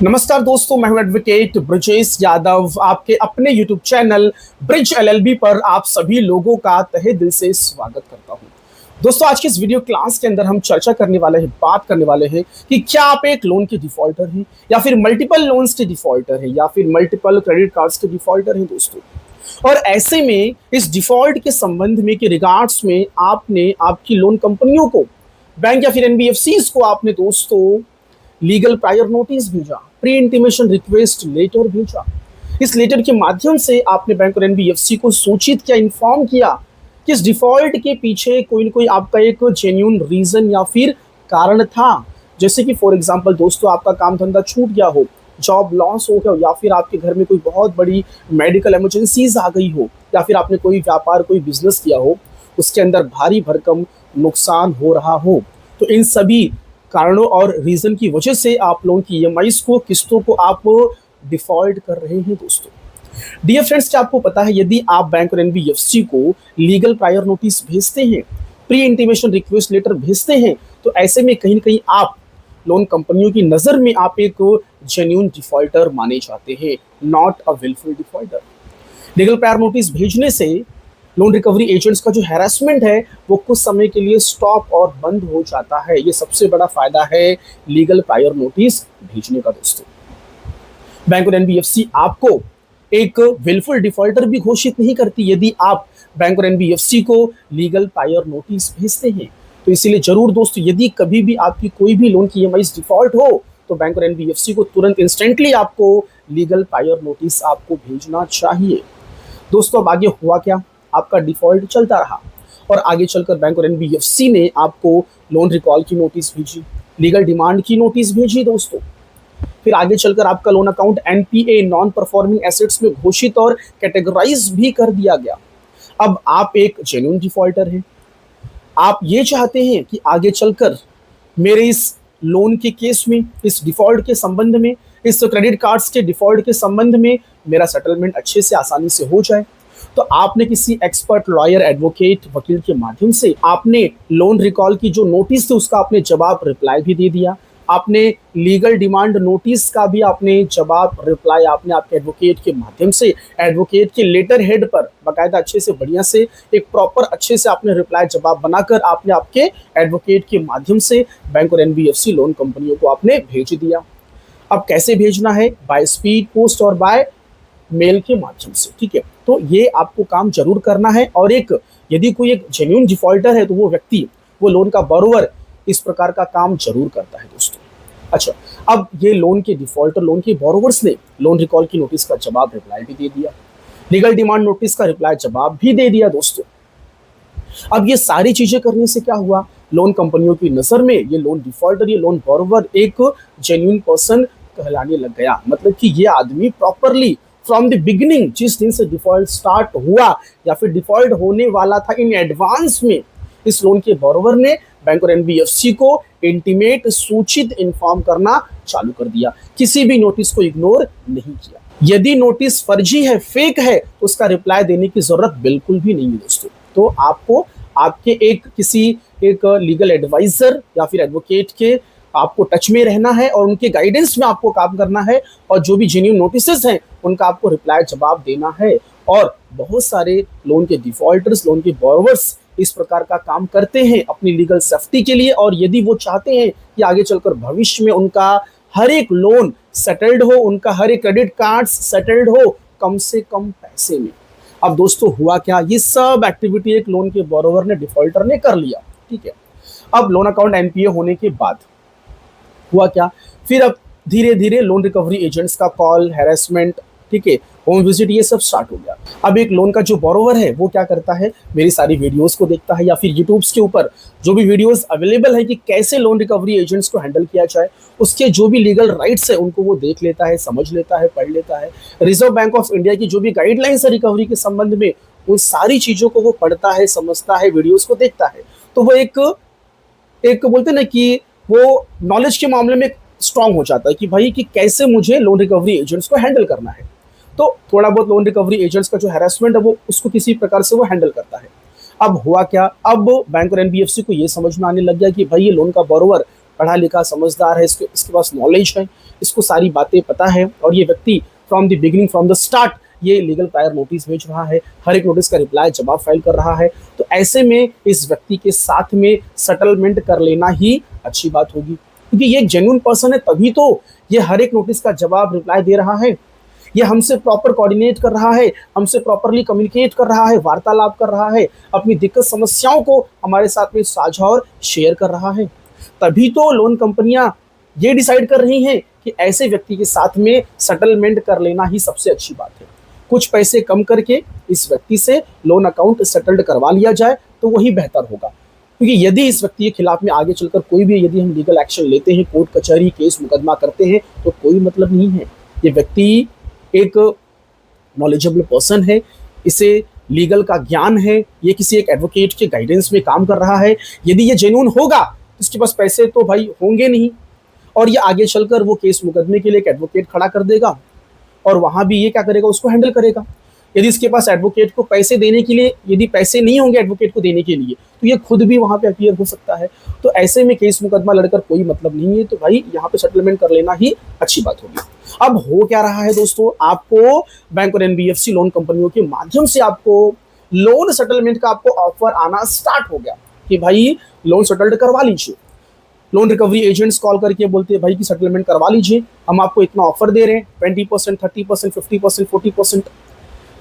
नमस्कार दोस्तों, मैं हूं एडवोकेट ब्रिजेश यादव। आपके अपने यूट्यूब चैनल ब्रिज एलएलबी पर आप सभी लोगों का तहे दिल से स्वागत करता हूं। दोस्तों, आज की इस वीडियो क्लास के अंदर हम चर्चा करने वाले हैं, बात करने वाले हैं कि क्या आप एक लोन के डिफॉल्टर हैं या फिर मल्टीपल लोन्स के डिफॉल्टर हैं या फिर मल्टीपल क्रेडिट कार्ड्स के डिफॉल्टर हैं दोस्तों। और ऐसे में इस डिफॉल्ट के संबंध में के रिगार्ड्स में आपने आपकी लोन कंपनियों को, बैंक या फिर एनबीएफसीज को आपने दोस्तों लीगल प्रायर नोटिस भेजा, प्री इंटीमेशन रिक्वेस्ट लेटर भेजा। इस लेटर के माध्यम से आपने बैंक और एनबीएफसी को सूचित किया, इन्फॉर्म किया कि इस डिफॉल्ट के पीछे कोई न कोई आपका एक जेन्युइन रीजन या फिर कारण था। जैसे कि फॉर एग्जांपल दोस्तों, आपका काम धंधा छूट गया हो, जॉब लॉस हो गया हो, या फिर आपके घर में कोई बहुत बड़ी मेडिकल इमरजेंसीज आ गई हो, या फिर आपने कोई व्यापार, कोई बिजनेस किया हो, उसके अंदर भारी भरकम नुकसान हो रहा हो। तो इन सभी कारणों और रीजन की वजह से आप लोगों की ईएमआईज को, किस्तों को आप डिफॉल्ट कर रहे हैं दोस्तों। डियर फ्रेंड्स, क्या आपको पता है, यदि आप बैंक और एनबीएफसी को लीगल प्रायर नोटिस भेजते हैं, प्री इंटीमेशन रिक्वेस्ट लेटर भेजते हैं, तो ऐसे में कहीं ना कहीं आप लोन कंपनियों की नजर में आप एक जेन्युइन डिफॉल्टर माने जाते हैं, not a wilful defaulter. Legal prior notice भेजने से लोन रिकवरी एजेंट्स का जो हैरेसमेंट है वो कुछ समय के लिए स्टॉप और बंद हो जाता है। ये सबसे बड़ा फायदा है लीगल प्रायर नोटिस भेजने का दोस्तों। बैंक और एनबीएफसी आपको एक विलफुल डिफॉल्टर भी घोषित नहीं करती यदि आप बैंक और एनबीएफसी को लीगल प्रायर नोटिस भेजते हैं। तो इसीलिए जरूर दोस्तों, यदि कभी भी आपकी कोई भी लोन की ईएमआईज डिफॉल्ट हो तो बैंक और एनबीएफसी को तुरंत इंस्टेंटली आपको लीगल प्रायर नोटिस आपको भेजना चाहिए दोस्तों। अब आगे हुआ क्या, आपका डिफॉल्ट चलता रहा और आगे चलकर बैंक और एनबीएफसी ने आपको लोन रिकॉल की नोटिस भेजी, लीगल डिमांड की नोटिस भेजी दोस्तों। फिर आगे चलकर आपका loan account NPA, non performing assets में घोषित और कैटेगराइज भी कर दिया गया। अब आप एक जेन्युइन डिफॉल्टर हैं। आप ये चाहते हैं कि आगे चलकर मेरे इस लोन के केस में, इस डिफॉल्ट के संबंध में, इस क्रेडिट कार्ड्स के डिफॉल्ट के संबंध में मेरा सेटलमेंट अच्छे से, आसानी से हो जाए। तो आपने किसी एक्सपर्ट लॉयर, एडवोकेट, वकील के माध्यम से आपने लोन रिकॉल की जो नोटिस थी उसका आपने जवाब, रिप्लाई भी दे दिया। आपने लीगल डिमांड नोटिस का भी आपने जवाब, रिप्लाई आपने आपके एडवोकेट के माध्यम से, एडवोकेट के लेटर हेड पर बाकायदा अच्छे से, बढ़िया से, एक प्रॉपर अच्छे से आपने रिप्लाई जवाब बनाकर आपने आपके एडवोकेट के माध्यम से बैंक और एनबीएफसी लोन कंपनियों को आपने भेज दिया। अब कैसे भेजना है, बाय स्पीड पोस्ट और बाय मेल के माध्यम से, ठीक है। तो ये आपको काम जरूर करना है। और एक यदि कोई एक जेन्युइन डिफॉल्टर है तो वो व्यक्ति, वो लोन का बोरोवर इस प्रकार का काम जरूर करता है दोस्तों। अच्छा, अब ये लोन के डिफॉल्टर, लोन के बोरोवर्स ने लोन रिकॉल की नोटिस का जवाब, रिप्लाई भी दे दिया, लीगल डिमांड नोटिस का रिप्लाई, जवाब भी दे दिया दोस्तों। अब ये सारी चीजें करने से क्या हुआ, लोन कंपनियों की नजर में ये लोन डिफॉल्टर, ये लोन बोरोवर एक जेन्युइन पर्सन कहलाने लग गया। मतलब कि ये आदमी प्रॉपरली फ्रॉम द बिगिनिंग, जिस दिन से डिफॉल्ट स्टार्ट हुआ या फिर डिफॉल्ट होने वाला था, इन एडवांस में इस लोन के बोरोवर ने बैंक और एनबीएफसी को इंटीमेट, सूचित, इन्फॉर्म करना चालू कर दिया। किसी भी नोटिस को इग्नोर नहीं किया। यदि नोटिस फर्जी है, फेक है, तो उसका रिप्लाई देने की जरूरत बिल्कुल भी नहीं है दोस्तों। तो आपको आपके किसी एक लीगल एडवाइजर या फिर एडवोकेट के आपको टच में रहना है और उनके गाइडेंस में आपको काम करना है, और जो भी जेन्युइन नोटिसेस हैं उनका आपको रिप्लाई जवाब देना है। और बहुत सारे लोन के डिफॉल्टर्स, लोन के बोरोवर्स इस प्रकार का काम करते हैं अपनी लीगल सेफ्टी के लिए, और यदि वो चाहते हैं कि आगे चलकर भविष्य में उनका हर एक लोन सेटल्ड हो, उनका हर एक क्रेडिट कार्ड सेटल्ड हो कम से कम पैसे में। अब दोस्तों हुआ क्या, ये सब एक्टिविटी एक लोन के बोरोवर ने, डिफॉल्टर ने कर लिया, ठीक है। अब लोन अकाउंट एनपीए होने के बाद हुआ क्या, फिर अब धीरे धीरे लोन रिकवरी एजेंट्स का कॉल, हैरेसमेंट, ठीक है, होम विजिट, ये सब स्टार्ट हो गया। अब एक लोन का जो बोरोवर है वो क्या करता है, मेरी सारी वीडियोस को देखता है, या फिर यूट्यूब्स के ऊपर जो भी वीडियोस अवेलेबल है कि कैसे लोन रिकवरी एजेंट्स को हैंडल किया जाए, उसके जो भी लीगल राइट्स है उनको वो देख लेता है, समझ लेता है, पढ़ लेता है। रिजर्व बैंक ऑफ इंडिया की जो भी गाइडलाइंस है रिकवरी के संबंध में, उन सारी चीजों को वो पढ़ता है, समझता है, वीडियोस को देखता है। तो वो एक बोलते ना कि वो नॉलेज के मामले में स्ट्रांग हो जाता है कि भाई कि कैसे मुझे लोन रिकवरी एजेंट्स को हैंडल करना है। तो थोड़ा बहुत लोन रिकवरी एजेंट्स का जो हैरेसमेंट है वो उसको किसी प्रकार से वो हैंडल करता है। अब हुआ क्या, अब बैंक और एनबीएफसी को ये समझ में आने लग गया कि भाई ये लोन का बोरोवर पढ़ा लिखा, समझदार है, इसके पास नॉलेज है, इसको सारी बातें पता है और ये व्यक्ति from the beginning, from the start ये लीगल प्रायर नोटिस भेज रहा है, हर एक नोटिस का रिप्लाई जवाब फाइल कर रहा है। तो ऐसे में इस व्यक्ति के साथ में सेटलमेंट कर लेना ही अच्छी बात होगी, क्योंकि ये एक जेन्युइन पर्सन है, तभी तो ये हर एक नोटिस का जवाब रिप्लाई दे रहा है, ये हमसे प्रॉपर कोऑर्डिनेट कर रहा है, हमसे प्रॉपरली कम्युनिकेट कर रहा है, वार्तालाप कर रहा है, अपनी दिक्कत समस्याओं को हमारे साथ में साझा और शेयर कर रहा है। तभी तो लोन कंपनियां ये डिसाइड कर रही हैं कि ऐसे व्यक्ति के साथ में सेटलमेंट कर लेना ही सबसे अच्छी बात है। कुछ पैसे कम करके इस व्यक्ति से लोन अकाउंट सेटल्ड करवा लिया जाए तो वही बेहतर होगा, क्योंकि यदि इस व्यक्ति के खिलाफ में आगे चलकर कोई भी यदि हम लीगल एक्शन लेते हैं, कोर्ट कचहरी केस मुकदमा करते हैं, तो कोई मतलब नहीं है। ये व्यक्ति एक नॉलेजेबल पर्सन है, इसे लीगल का ज्ञान है, ये किसी एक एडवोकेट के गाइडेंस में काम कर रहा है। यदि ये जेन्युइन होगा तो इसके पास पैसे तो भाई होंगे नहीं, और ये आगे चलकर वो केस मुकदमे के लिए एक एडवोकेट खड़ा कर देगा और वहां भी ये क्या करेगा, उसको हैंडल करेगा। यदि इसके पास एडवोकेट को पैसे देने के लिए, यदि पैसे नहीं होंगे एडवोकेट को देने के लिए, तो ये खुद भी वहां पे अपीयर हो सकता है। तो ऐसे में केस मुकदमा लड़कर कोई मतलब नहीं है, तो भाई यहाँ पे सेटलमेंट कर लेना ही अच्छी बात होगी। अब हो क्या रहा है दोस्तों, आपको बैंक और एनबीएफसी लोन कंपनियों के माध्यम से आपको लोन सेटलमेंट का आपको ऑफर आना स्टार्ट हो गया कि भाई लोन सेटल्ड करवा लीजिए। लोन रिकवरी एजेंट्स कॉल करके बोलते हैं भाई कि सेटलमेंट करवा लीजिए, हम आपको इतना ऑफर दे रहे हैं, 20%, 30%, 50%, 40%।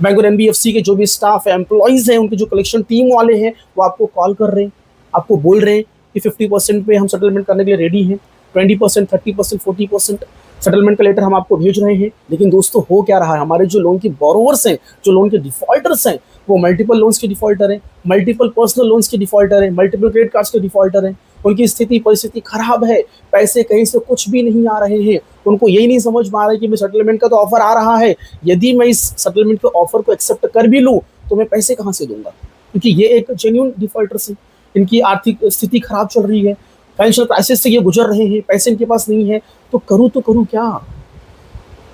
बैंक और एनबीएफसी के जो भी स्टाफ है, एम्प्लॉइज हैं, उनके जो कलेक्शन टीम वाले हैं, वो आपको कॉल कर रहे हैं, आपको बोल रहे हैं कि 50% पे हम सेटलमेंट करने के लिए रेडी हैं, 20%, 30%, 40% सेटलमेंट का लेटर हम आपको भेज रहे हैं। लेकिन दोस्तों हो क्या रहा है, हमारे जो लोन के बोरोवर्स हैं, जो लोन के डिफॉल्टर्स हैं, वो मल्टीपल लोन्स के डिफॉल्टर हैं, मल्टीपल पर्सनल लोन्स के डिफॉल्टर हैं, मल्टीपल क्रेडिट कार्ड्स के डिफॉल्टर हैं। उनकी स्थिति परिस्थिति खराब है, पैसे कहीं से कुछ भी नहीं आ रहे हैं, उनको यही नहीं समझ में आ रहा है कि मैं सेटलमेंट का तो ऑफर आ रहा है, यदि मैं इस सेटलमेंट के ऑफर को एक्सेप्ट कर भी लूँ तो मैं पैसे कहाँ से दूंगा, क्योंकि ये एक जेन्युइन डिफॉल्टर्स हैं, इनकी आर्थिक स्थिति खराब चल रही है, फाइनेंशियल क्राइसिस से ये गुजर रहे हैं, पैसे इनके पास नहीं है, तो करूँ क्या।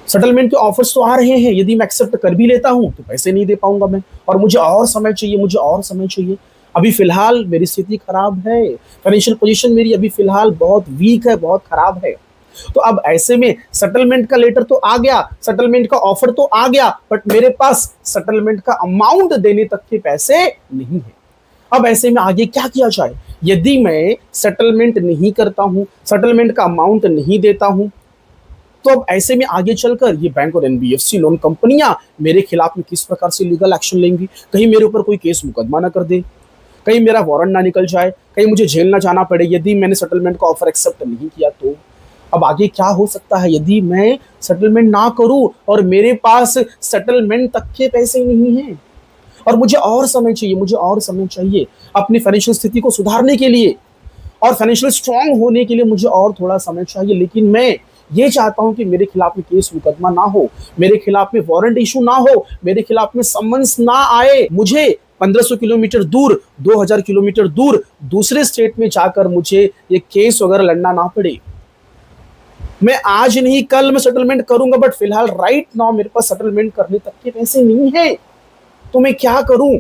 सेटलमेंट के ऑफर्स तो आ रहे हैं, यदि मैं एक्सेप्ट कर भी लेता हूं तो पैसे नहीं दे पाऊंगा मैं, और मुझे और समय चाहिए, मुझे और समय चाहिए। अभी फिलहाल मेरी स्थिति खराब है, फाइनेंशियल पोजीशन मेरी अभी फिलहाल बहुत वीक है, बहुत खराब है। तो अब ऐसे में सेटलमेंट का लेटर तो आ गया, सेटलमेंट का ऑफर तो आ गया, बट मेरे पास सेटलमेंट का अमाउंट देने तक के पैसे नहीं है। अब ऐसे में आगे क्या किया जाए, यदि मैं सेटलमेंट नहीं करता हूं, सेटलमेंट का अमाउंट नहीं देता हूं, तो अब ऐसे में आगे चलकर ये बैंक और एनबीएफसी लोन कंपनियां मेरे खिलाफ में किस प्रकार से लीगल एक्शन लेंगी। कहीं मेरे ऊपर कोई केस मुकदमा ना कर दे, कहीं मेरा वारंट ना निकल जाए, कहीं मुझे जेल ना जाना पड़े यदि मैंने सेटलमेंट का ऑफर एक्सेप्ट नहीं किया तो। अब आगे क्या हो सकता है, यदि मैं सेटलमेंट ना करूं और मेरे पास सेटलमेंट तक के पैसे नहीं हैं और मुझे और समय चाहिए, मुझे और समय चाहिए अपनी फाइनेंशियल स्थिति को सुधारने के लिए और फाइनेंशियल स्ट्रांग होने के लिए मुझे और थोड़ा समय चाहिए, लेकिन मैं ये चाहता हूं कि मेरे खिलाफ में केस मुकदमा ना हो, मेरे खिलाफ में वारंट इशू ना हो, मेरे खिलाफ में समन्स ना आए, मुझे 1500 किलोमीटर दूर, 2000 किलोमीटर दूर दूसरे स्टेट में जाकर मुझे ये केस वगैरह लड़ना ना पड़े। मैं आज नहीं कल मैं सेटलमेंट करूंगा, बट फिलहाल राइट नाउ मेरे पास सेटलमेंट करने तक के पैसे नहीं है, तो मैं क्या करूं।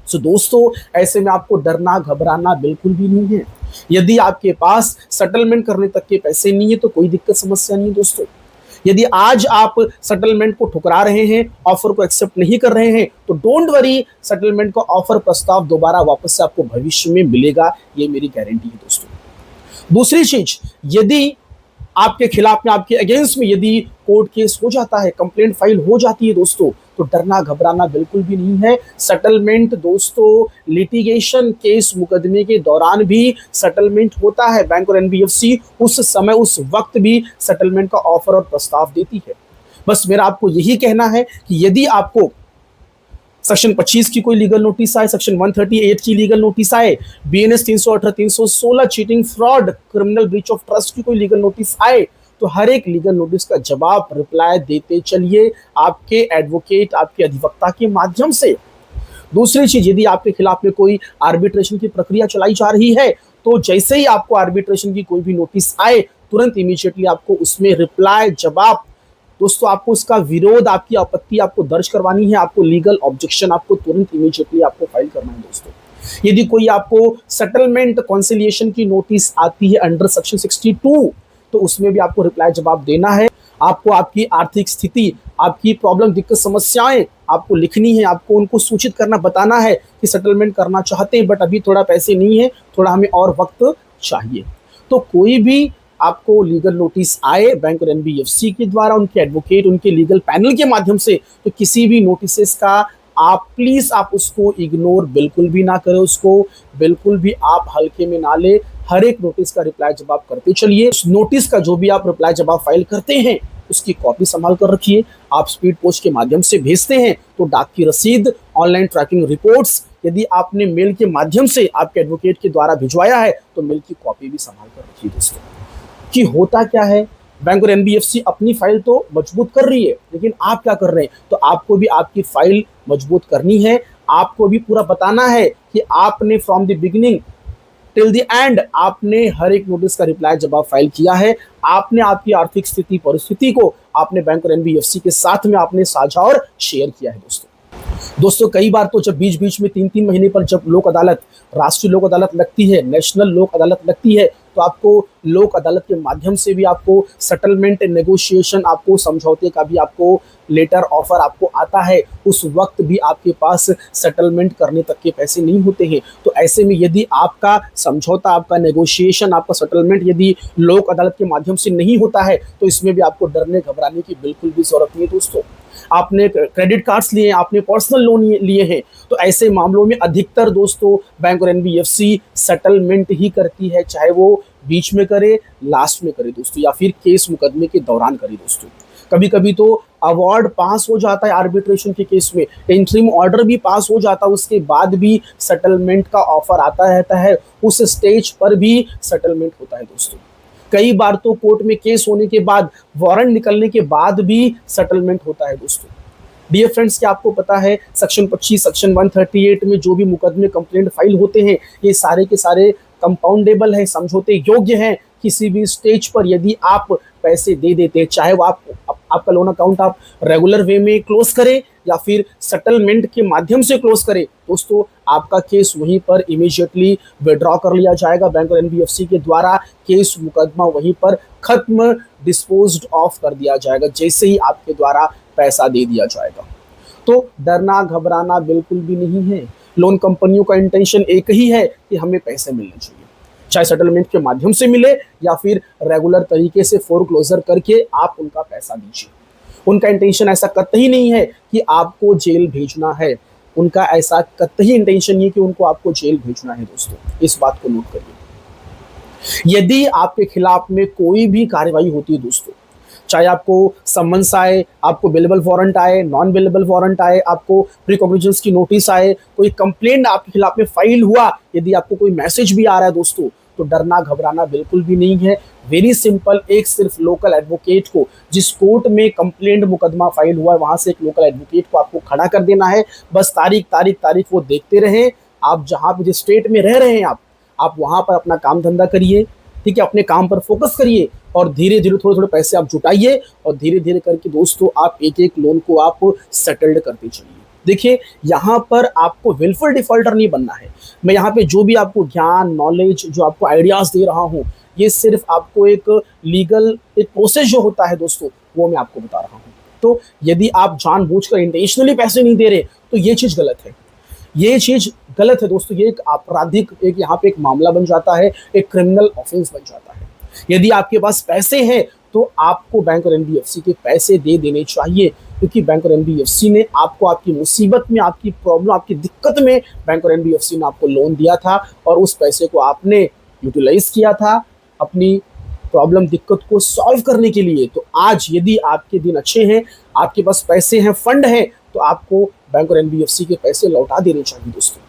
सो दोस्तों ऐसे में आपको डरना घबराना बिल्कुल भी नहीं है। यदि आपके पास सेटलमेंट करने तक के पैसे नहीं है तो कोई दिक्कत समस्या नहीं दोस्तों। यदि आज आप सेटलमेंट को ठुकरा रहे हैं, ऑफर को एक्सेप्ट नहीं कर रहे हैं, तो डोंट वरी, सेटलमेंट का ऑफर प्रस्ताव दोबारा वापस से आपको भविष्य में मिलेगा, ये मेरी गारंटी है दोस्तों। दूसरी चीज, यदि आपके खिलाफ में, आपके अगेंस्ट में यदि कोर्ट केस हो जाता है, कंप्लेंट फाइल हो जाती है दोस्तों, तो डरना घबराना बिल्कुल भी नहीं है। सेटलमेंट दोस्तों, लिटिगेशन केस मुकदमे के दौरान भी सेटलमेंट होता है। बैंक और एनबीएफसी उस समय उस वक्त भी सेटलमेंट का ऑफर और प्रस्ताव देती है। बस मेरा आपको यही कहना है कि यदि आपको सेक्शन 25 की कोई लीगल नोटिस आए, सेक्शन 138 की लीगल नोटिस आए, BNS 318, 316 cheating fraud criminal breach of trust की कोई लीगल नोटिस आए, तो हर एक लीगल नोटिस का जवाब रिप्लाई देते चलिए आपके एडवोकेट, आपके अधिवक्ता के माध्यम से। दूसरी चीज, यदि आपके खिलाफ में कोई आर्बिट्रेशन की प्रक्रिया चलाई जा रही है, तो जैसे ही आपको आर्बिट्रेशन की कोई भी नोटिस आए, तुरंत इमीडिएटली आपको उसमें रिप्लाई जवाब, दोस्तों आपको उसका विरोध, आपकी आपत्ति आपको दर्ज करवानी है, आपको लीगल ऑब्जेक्शन आपको तुरंत इमीडिएटली आपको फाइल करना है दोस्तों। यदि कोई आपको सेटलमेंट कॉन्सिलिएशन की नोटिस आती है अंडर सेक्शन 62, तो उसमें भी आपको रिप्लाई जवाब देना है। आपको आपकी आर्थिक स्थिति, आपकी प्रॉब्लम, दिक्कत, समस्याएं आपको लिखनी है, आपको उनको सूचित करना, बताना है कि सेटलमेंट करना चाहते हैं बट अभी थोड़ा पैसे नहीं है, थोड़ा हमें और वक्त चाहिए। तो कोई भी आपको लीगल नोटिस आए बैंक और एनबीएफसी के द्वारा, उनके एडवोकेट, उनके लीगल पैनल के माध्यम से, तो किसी भी नोटिस का आप प्लीज आप उसको इग्नोर बिल्कुल भी ना करें, उसको बिल्कुल भी आप हल्के में ना ले। हर एक नोटिस का रिप्लाई जवाब करते चलिए। उस नोटिस का जो भी आप रिप्लाई जवाब फाइल करते हैं उसकी कॉपी संभाल कर रखिए। आप स्पीड पोस्ट के माध्यम से भेजते हैं तो डाक की रसीद, ऑनलाइन ट्रैकिंग रिपोर्ट्स, यदि आपने मेल के माध्यम से आपके एडवोकेट के द्वारा भिजवाया है तो मेल की कॉपी भी संभाल कर रखिए दोस्तों। कि होता क्या है, बैंक और एनबीएफसी अपनी फाइल तो मजबूत कर रही है, लेकिन आप क्या कर रहे हैं, तो आपको भी आपकी फाइल मजबूत करनी है। आपको भी पूरा बताना है कि आपने from the beginning till the end आपने हर एक नोटिस का रिप्लाई जवाब फाइल किया है। आपने आपकी आर्थिक स्थिति, परिस्थिति को आपने बैंक और एनबीएफसी के साथ में आपने साझा और शेयर किया है दोस्तों। कई बार तो जब बीच बीच में 3-3 महीने पर जब लोक अदालत, राष्ट्रीय लोक अदालत लगती है, नेशनल लोक अदालत लगती है, तो आपको लोक अदालत के माध्यम से भी आपको सेटलमेंट, नेगोशिएशन, आपको समझौते का भी आपको लेटर, ऑफर आपको आता है। उस वक्त भी आपके पास सेटलमेंट करने तक के पैसे नहीं होते हैं। तो ऐसे में यदि आपका समझौता, आपका नेगोशिएशन, आपका सेटलमेंट यदि लोक अदालत के माध्यम से नहीं होता है तो इसमें भी आपको डरने घबराने की बिल्कुल भी जरूरत नहीं है दोस्तों। आपने क्रेडिट कार्ड्स लिए, आपने पर्सनल लोन लिए हैं, तो ऐसे मामलों में अधिकतर दोस्तों बैंक और एनबीएफसी सेटलमेंट ही करती है, चाहे वो बीच में करे, लास्ट में करे दोस्तों, या फिर केस मुकदमे के दौरान करे दोस्तों। कभी कभी तो अवार्ड पास हो जाता है आर्बिट्रेशन के केस में, इंटरिम ऑर्डर भी पास हो जाता है, उसके बाद भी सेटलमेंट का ऑफर आता रहता है, उस स्टेज पर भी सेटलमेंट होता है दोस्तों। कई बार तो कोर्ट में केस होने के बाद, वारंट निकलने के बाद भी सेटलमेंट होता है दोस्तों। डियर फ्रेंड्स, क्या आपको पता है सेक्शन 25, सेक्शन 138 में जो भी मुकदमे, कंप्लेंट फाइल होते हैं, ये सारे के सारे कंपाउंडेबल हैं, समझौते योग्य हैं। किसी भी स्टेज पर यदि आप पैसे दे देते हैं, चाहे वो आपका लोन अकाउंट आप रेगुलर वे में क्लोज करें या फिर सेटलमेंट के माध्यम से क्लोज करें, दोस्तों आपका केस वहीं पर इमीडिएटली विड्रॉ कर लिया जाएगा बैंक और एनबीएफसी के द्वारा। केस मुकदमा वहीं पर खत्म, डिस्पोज्ड ऑफ कर दिया जाएगा जैसे ही आपके द्वारा पैसा दे दिया जाएगा। तो डरना घबराना बिल्कुल भी नहीं है। लोन कंपनियों का इंटेंशन एक ही है कि हमें पैसे मिलने चाहिए, चाहे सेटलमेंट के माध्यम से मिले या फिर रेगुलर तरीके से फोरक्लोजर करके आप उनका पैसा दीजिए। उनका इंटेंशन ऐसा कतई नहीं है कि आपको जेल भेजना है, उनका ऐसा कतई इंटेंशन नहीं है कि उनको आपको जेल भेजना है दोस्तों, इस बात को नोट करिए। यदि आपके खिलाफ में कोई भी कार्रवाई होती है दोस्तों, चाहे आपको समन्स आए, आपको बेलेबल वारंट आए, नॉन बेलेबल वारंट आए, आपको प्री कॉग्निजेंस की नोटिस आए, कोई कंप्लेंट आपके खिलाफ में फाइल हुआ, यदि आपको कोई मैसेज भी आ रहा है दोस्तों, तो डरना घबराना बिल्कुल भी नहीं है। वेरी सिंपल, एक सिर्फ लोकल एडवोकेट को, जिस कोर्ट में कंप्लेंट मुकदमा फाइल हुआ है वहां से एक लोकल एडवोकेट को आपको खड़ा कर देना है। बस तारीख वो देखते रहें। आप जहां पे, जिस स्टेट में रह रहे हैं आप वहां पर अपना काम धंधा करिए, ठीक है, अपने काम पर फोकस करिए और धीरे धीरे थोड़े थोड़े पैसे आप जुटाइए और धीरे धीरे करके दोस्तों आप एक एक लोन को आप सेटल्ड करते चलिए। देखिए, यहाँ पर आपको विलफुल डिफॉल्टर नहीं बनना है। मैं यहाँ पे जो भी आपको ज्ञान, नॉलेज, जो आपको आइडियाज दे रहा हूँ, ये सिर्फ आपको एक लीगल एक प्रोसेस जो होता है दोस्तों, वो मैं आपको बता रहा हूँ। तो यदि आप जानबूझकर इंटेंशनली पैसे नहीं दे रहे तो ये चीज़ गलत है, ये चीज़ गलत है दोस्तों। ये एक आपराधिक, एक यहाँ पे एक मामला बन जाता है, एक क्रिमिनल ऑफेंस बन जाता है। यदि आपके पास पैसे हैं तो आपको बैंक और एनबीएफसी के पैसे दे देने चाहिए, क्योंकि बैंक और एनबीएफसी ने आपको आपकी मुसीबत में, आपकी प्रॉब्लम, आपकी दिक्कत में बैंक और एनबीएफसी ने आपको लोन दिया था और उस पैसे को आपने यूटिलाइज किया था अपनी प्रॉब्लम, दिक्कत को सॉल्व करने के लिए। तो आज यदि आपके दिन अच्छे हैं, आपके पास पैसे हैं, फंड है, तो आपको बैंक और एनबीएफसी के पैसे लौटा देने चाहिए दोस्तों।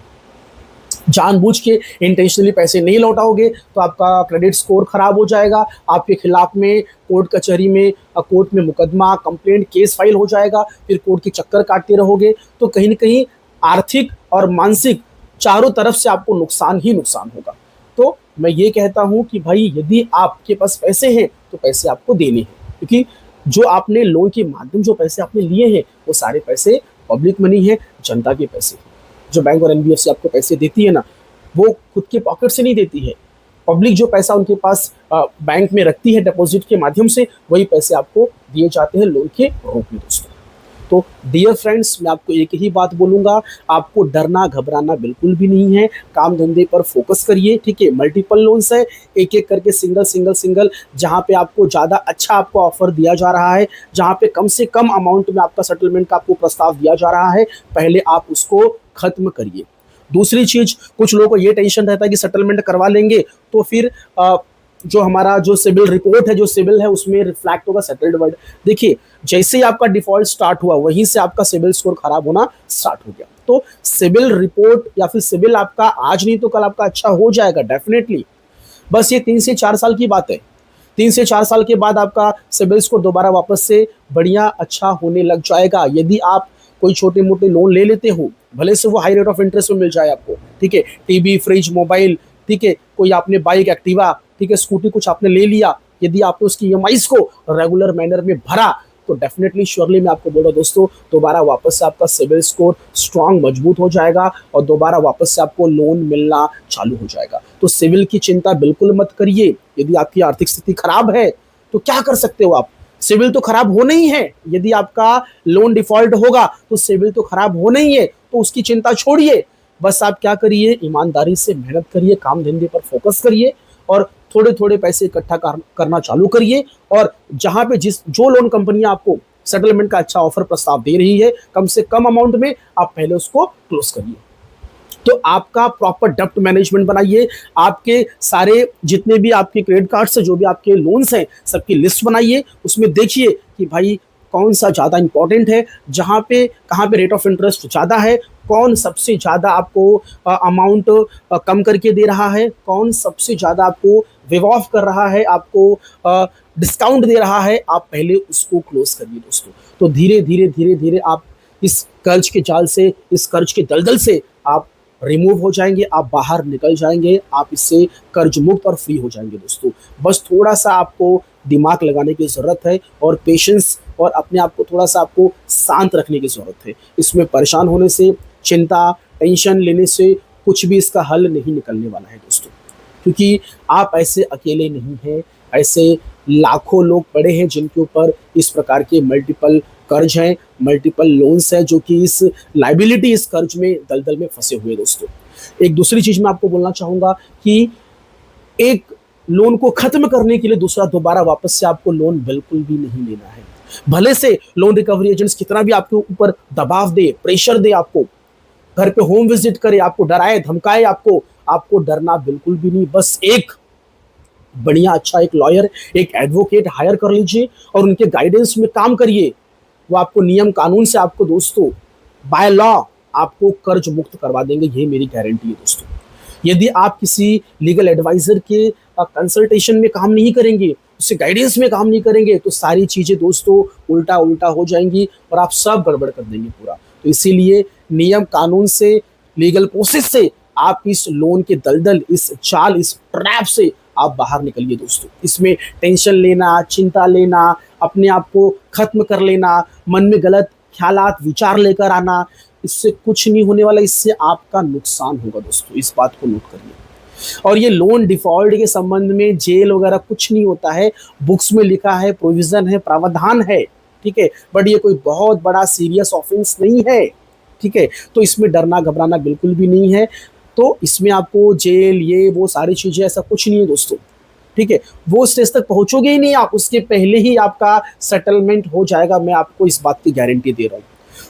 जानबूझ के इंटेंशनली पैसे नहीं लौटाओगे तो आपका क्रेडिट स्कोर खराब हो जाएगा, आपके खिलाफ में कोर्ट कचहरी में, कोर्ट में मुकदमा, कंप्लेंट, केस फाइल हो जाएगा, फिर कोर्ट के चक्कर काटते रहोगे, तो कहीं ना कहीं आर्थिक और मानसिक चारों तरफ से आपको नुकसान ही नुकसान होगा। तो मैं ये कहता हूँ कि भाई, यदि आपके पास पैसे हैं तो पैसे आपको देने हैं, क्योंकि जो आपने लोन के माध्यम जो पैसे आपने लिए हैं वो सारे पैसे पब्लिक मनी है, जनता के पैसे। जो बैंक और एनबीएफसी आपको पैसे देती है ना, वो खुद के पॉकेट से नहीं देती है, पब्लिक जो पैसा उनके पास बैंक में रखती है डिपॉजिट के माध्यम से, वही पैसे आपको दिए जाते हैं लोन के रूप में दोस्तों। तो डियर फ्रेंड्स, मैं आपको एक ही बात बोलूँगा, आपको डरना घबराना बिल्कुल भी नहीं है। काम धंधे पर फोकस करिए, ठीक है। मल्टीपल लोन्स है, एक एक करके सिंगल जहाँ पे आपको ज़्यादा अच्छा आपको ऑफर दिया जा रहा है, जहाँ पे कम से कम अमाउंट में आपका सेटलमेंट का आपको प्रस्ताव दिया जा रहा है, पहले आप उसको खत्म करिए। दूसरी चीज़, कुछ लोगों को ये टेंशन रहता है कि सेटलमेंट करवा लेंगे तो फिर जो हमारा जो सिविल रिपोर्ट है, जो सिविल है, उसमें रिफ्लेक्ट होगा सेटल्ड वर्ड। देखिए, जैसे ही आपका डिफॉल्ट स्टार्ट हुआ वहीं से आपका सिविल स्कोर खराब होना स्टार्ट हो गया। तो सिविल रिपोर्ट या फिर सिविल आपका आज नहीं तो कल आपका अच्छा हो जाएगा डेफिनेटली। बस ये 3 से 4 साल की बात है। 3 से 4 साल के बाद आपका सिविल स्कोर दोबारा वापस से बढ़िया अच्छा होने लग जाएगा। यदि आप कोई छोटे मोटे लोन ले लेते हो, भले से वो हाई रेट ऑफ इंटरेस्ट में मिल जाए आपको, ठीक है, टीवी, फ्रिज, मोबाइल, ठीक है, कोई आपने बाइक, एक्टिवा, ठीक है, स्कूटी कुछ आपने ले लिया, यदि आपने उसकी ईएमआईज को रेगुलर मैनर में भरा तो डेफिनेटली श्योरली मैं आपको बोल रहा हूं दोस्तों, दोबारा वापस से आपका सिविल स्कोर स्ट्रांग मजबूत हो जाएगा और दोबारा वापस से आपको लोन मिलना चालू हो जाएगा। तो सिविल की चिंता बिल्कुल मत करिए। यदि आपकी आर्थिक स्थिति खराब है तो क्या कर सकते हो आप? सिविल तो खराब होना ही है। यदि आपका लोन डिफॉल्ट होगा तो सिविल तो खराब होना ही है, तो उसकी चिंता छोड़िए। बस आप क्या करिए, ईमानदारी से मेहनत करिए, काम धंधे पर फोकस करिए और थोड़े थोड़े पैसे इकट्ठा करना चालू करिए। और जहां पे जो लोन कंपनियां आपको सेटलमेंट का अच्छा ऑफर प्रस्ताव दे रही है, कम से कम अमाउंट में, आप पहले उसको क्लोज करिए। तो आपका प्रॉपर डेप्ट मैनेजमेंट बनाइए, आपके सारे जितने भी आपके क्रेडिट कार्ड्स हैं, जो भी आपके लोन्स हैं, सबकी लिस्ट बनाइए। उसमें देखिए कि भाई कौन सा ज़्यादा इंपॉर्टेंट है, जहाँ पे कहाँ पे रेट ऑफ इंटरेस्ट ज़्यादा है, कौन सबसे ज़्यादा आपको अमाउंट कम करके दे रहा है, कौन सबसे ज़्यादा आपको वेव ऑफ कर रहा है, आपको डिस्काउंट दे रहा है, आप पहले उसको क्लोज करिए दोस्तों। तो धीरे धीरे धीरे धीरे आप इस कर्ज के जाल से, इस कर्ज के दलदल से आप रिमूव हो जाएंगे, आप बाहर निकल जाएंगे, आप इससे कर्ज मुक्त और फ्री हो जाएंगे दोस्तों। बस थोड़ा सा आपको दिमाग लगाने की ज़रूरत है और पेशेंस और अपने आप को थोड़ा सा आपको शांत रखने की ज़रूरत है। इसमें परेशान होने से, चिंता, टेंशन लेने से कुछ भी इसका हल नहीं निकलने वाला है दोस्तों, क्योंकि आप ऐसे अकेले नहीं हैं। ऐसे लाखों लोग पड़े हैं जिनके ऊपर इस प्रकार के मल्टीपल कर्ज हैं, मल्टीपल लोन्स हैं, जो कि इस लाइबिलिटी, इस कर्ज में दलदल में फंसे हुए दोस्तों। एक दूसरी चीज़ मैं आपको बोलना चाहूँगा कि एक लोन को खत्म करने के लिए दूसरा दोबारा वापस से आपको लोन बिल्कुल भी नहीं लेना है। भले से लोन रिकवरी एजेंट्स कितना भी आपके ऊपर दबाव दे, प्रेशर दे, आपको घर पे होम विजिट करे, आपको डराए धमकाए, आपको डरना बिल्कुल भी नहीं। बस एक बढ़िया अच्छा एक लॉयर, एक एडवोकेट हायर कर लीजिए और उनके गाइडेंस में काम करिए। वो आपको नियम कानून से, आपको दोस्तों बाय लॉ आपको कर्ज मुक्त करवा देंगे, ये मेरी गारंटी है दोस्तों। यदि आप किसी लीगल एडवाइजर के कंसल्टेशन में काम नहीं करेंगे, उससे गाइडेंस में काम नहीं करेंगे, तो सारी चीज़ें दोस्तों उल्टा उल्टा हो जाएंगी और आप सब गड़बड़ कर देंगे पूरा। तो इसीलिए नियम कानून से, लीगल प्रोसेस से आप इस लोन के दलदल, इस चाल, इस ट्रैप से आप बाहर निकलिए दोस्तों। इसमें टेंशन लेना, चिंता लेना, अपने आप को खत्म कर लेना, मन में गलत ख्यालात, विचार लेकर आना, इससे कुछ नहीं होने वाला, इससे आपका नुकसान होगा दोस्तों। इस बात को नोट करिए। और ये लोन डिफॉल्ट के संबंध में जेल वगैरह कुछ नहीं होता है, बुक्स में लिखा है, प्रोविजन है, प्रावधान है, ठीक है, बट ये कोई बहुत बड़ा सीरियस ऑफेंस नहीं है, ठीक है। तो इसमें डरना घबराना बिल्कुल भी नहीं है। तो इसमें आपको जेल, ये वो सारी चीज़ें, ऐसा कुछ नहीं है दोस्तों, ठीक है। वो स्टेज तक पहुंचोगे ही नहीं आप, उसके पहले ही आपका सेटलमेंट हो जाएगा, मैं आपको इस बात की गारंटी दे रहा हूँ।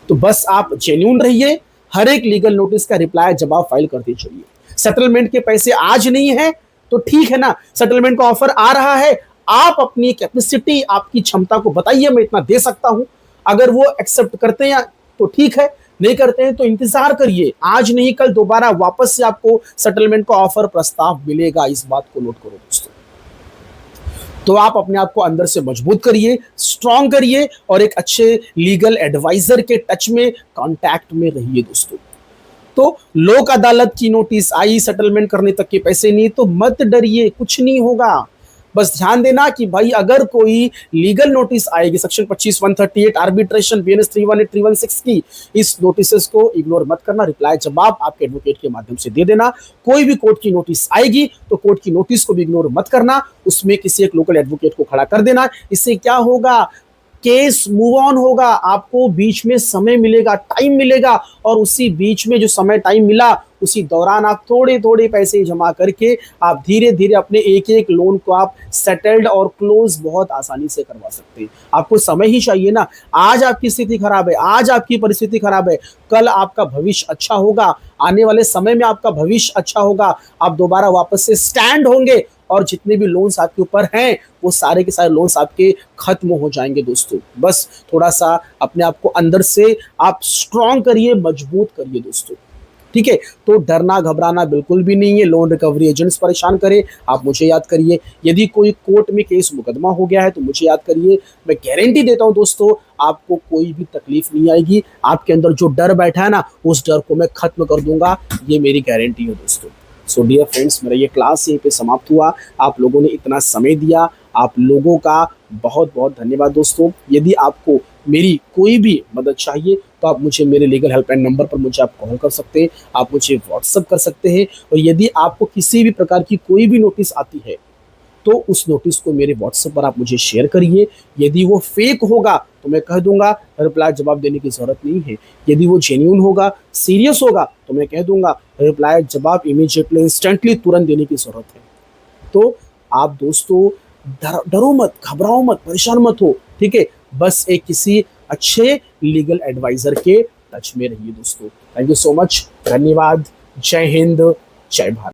तो बस आप जेन्युइन रहिए, हर एक लीगल नोटिस का रिप्लाई, जवाब फाइल करते चलिए। सेटलमेंट के पैसे आज नहीं है तो ठीक है ना, सेटलमेंट का ऑफर आ रहा है, आप अपनी कैपेसिटी, आपकी क्षमता को बताइए, मैं इतना दे सकता हूं। अगर वो एक्सेप्ट करते हैं तो ठीक है, नहीं करते हैं तो इंतजार करिए, आज नहीं कल दोबारा वापस से आपको सेटलमेंट का ऑफर प्रस्ताव मिलेगा। इस बात को नोट करो दोस्तों। तो आप अपने आप को अंदर से मजबूत करिए, स्ट्रांग करिए और एक अच्छे लीगल एडवाइजर के टच में, कांटेक्ट में रहिए दोस्तों। तो लोक अदालत की नोटिस आई, सेटलमेंट करने तक के पैसे नहीं, तो मत डरिए, कुछ नहीं होगा। बस ध्यान देना कि भाई अगर कोई लीगल नोटिस आएगी सेक्शन 25 138 आर्बिट्रेशन BNS 318 316 की, इस नोटिस को इग्नोर मत करना, रिप्लाई जवाब आपके एडवोकेट के माध्यम से दे देना। कोई भी कोर्ट की नोटिस आएगी तो कोर्ट की नोटिस को भी इग्नोर मत करना, उसमें किसी एक लोकल एडवोकेट को खड़ा कर देना। इससे क्या होगा, केस मूव ऑन होगा, आपको बीच में समय मिलेगा, टाइम मिलेगा, और उसी बीच में जो समय टाइम मिला उसी दौरान आप थोड़े थोड़े पैसे जमा करके आप धीरे धीरे अपने एक एक लोन को आप सेटल्ड और क्लोज बहुत आसानी से करवा सकते हैं। आपको समय ही चाहिए ना। आज आपकी स्थिति खराब है, आज आपकी परिस्थिति खराब है, कल आपका भविष्य अच्छा होगा, आने वाले समय में आपका भविष्य अच्छा होगा, आप दोबारा वापस से स्टैंड होंगे और जितने भी लोन्स आपके ऊपर हैं वो सारे के सारे लोन्स आपके खत्म हो जाएंगे दोस्तों। बस थोड़ा सा अपने आप को अंदर से आप स्ट्रांग करिए, मजबूत करिए दोस्तों, ठीक है। तो डरना घबराना बिल्कुल भी नहीं है। लोन रिकवरी एजेंट्स परेशान करें, आप मुझे याद करिए। यदि कोई कोर्ट में केस मुकदमा हो गया है तो मुझे याद करिए। मैं गारंटी देता हूं दोस्तों, आपको कोई भी तकलीफ नहीं आएगी। आपके अंदर जो डर बैठा है ना, उस डर को मैं खत्म कर दूंगा, ये मेरी गारंटी है दोस्तों। सो डियर फ्रेंड्स, मेरा ये क्लास यहीं पे समाप्त हुआ। आप लोगों ने इतना समय दिया, आप लोगों का बहुत बहुत धन्यवाद दोस्तों। यदि आपको मेरी कोई भी मदद चाहिए तो आप मुझे मेरे लीगल हेल्पलाइन नंबर पर मुझे आप कॉल कर सकते हैं, आप मुझे व्हाट्सअप कर सकते हैं। और यदि आपको किसी भी प्रकार की कोई भी नोटिस आती है तो उस नोटिस को मेरे व्हाट्सएप पर आप मुझे शेयर करिए। यदि वो फेक होगा तो मैं कह दूंगा, रिप्लाई जवाब देने की जरूरत नहीं है। यदि वो जेन्युइन होगा, सीरियस होगा, तो मैं कह दूंगा रिप्लाई जवाब इमीडिएटली इंस्टेंटली तुरंत देने की जरूरत है। तो आप दोस्तों डरो मत, घबराओ मत, परेशान मत हो, ठीक है। बस एक किसी अच्छे लीगल एडवाइजर के टच में रहिए दोस्तों। थैंक यू सो मच, धन्यवाद, जय हिंद, जय भारत।